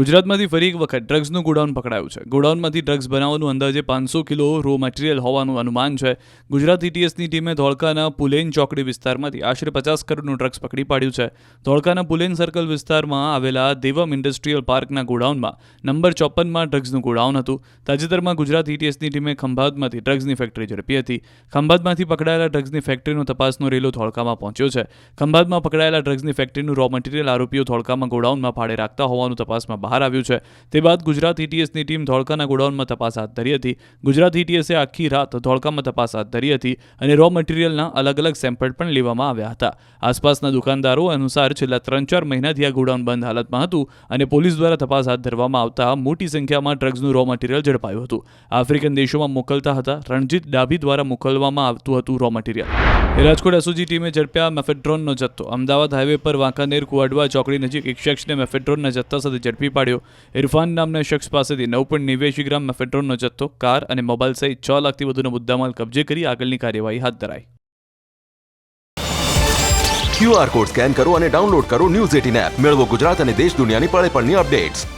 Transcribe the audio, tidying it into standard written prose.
ગુજરાતમાંથી ફરી એક વખત ડ્રગ્સનું ગોડાઉન પકડાયું છે. ગોડાઉનમાંથી ડ્રગ્સ બનાવવાનું અંદાજે 500 કિલો રો મટીરિયલ હોવાનું અનુમાન છે. ગુજરાત એટીએસની ટીમે ધોળકાના પુલેન ચોકડી વિસ્તારમાંથી આશરે 50 કરોડનું ડ્રગ્સ પકડી પાડ્યું છે. ધોળકાના પુલેન સર્કલ વિસ્તારમાં આવેલા દેવમ ઇન્ડસ્ટ્રીયલ પાર્કના ગોડાઉનમાં નંબર 54માં ડ્રગ્સનું ગોડાઉન હતું. તાજેતરમાં ગુજરાત એટીએસની ટીમે ખંભાતમાંથી ડ્રગ્સની ફેક્ટરી ઝડપી હતી. ખંભાતમાંથી પકડાયેલા ડ્રગ્સની ફેક્ટરીનો તપાસનો રેલો ધોળકામાં પહોંચ્યો છે. ખંભાતમાં પકડાયેલા ડ્રગ્સની ફેક્ટરીનું રો મટીરિયલ આરોપીઓ ધોળકામાં ગોડાઉનમાં ભાડે રાખતા હોવાનું તપાસમાં બહાર આવ્યું છે. તે બાદ ગુજરાત એટીએસની ટીમ ધોળકાના ગોડાઉનમાં તપાસ હાથ ધરી હતી. ગુજરાત એટીએસે આખી રાત ધોળકામાં તપાસ હાથ ધરી હતી અને રો મટીરિયલના અલગ અલગ સેમ્પલ પણ લેવામાં આવ્યા હતા. આસપાસના દુકાનદારો અનુસાર છેલ્લા 3-4 મહિનાથી આ ગોડાઉન બંધ હાલતમાં હતું અને પોલીસ દ્વારા તપાસ હાથ ધરવામાં આવતા મોટી સંખ્યામાં ડ્રગ્સનું રો મટીરિયલ ઝડપાયું હતું. આફ્રિકન દેશોમાં મોકલતા હતા. રણજીત ડાભી દ્વારા મોકલવામાં આવતું હતું રો મટીરિયલ. રાજકોટ એસઓજી ટીમે ઝડપ્યા મેફેડ્રોનનો જથ્થો. અમદાવાદ હાઈવે પર વાંકાનેર કુવાડવા ચોકડી નજીક એક શખ્સને મેફેડ્રોનના જથ્થા સાથે ઝડપી પાડ્યો. ઇરફાન નામના શખ્સ પાસેથી 9.89 ગ્રામ મેફેડ્રોનનો જથ્થો, કાર અને મોબાઈલ સહિત 6 લાખથી વધુનો મુદ્દામાલ કબજે કરી આગળની કાર્યવાહી હાથ ધરાઈ. QR કોડ સ્કેન કરો અને ડાઉનલોડ કરો ન્યૂઝ 18 એપ. મેળવો ગુજરાત અને દેશ દુનિયાની પળે પળની અપડેટ્સ.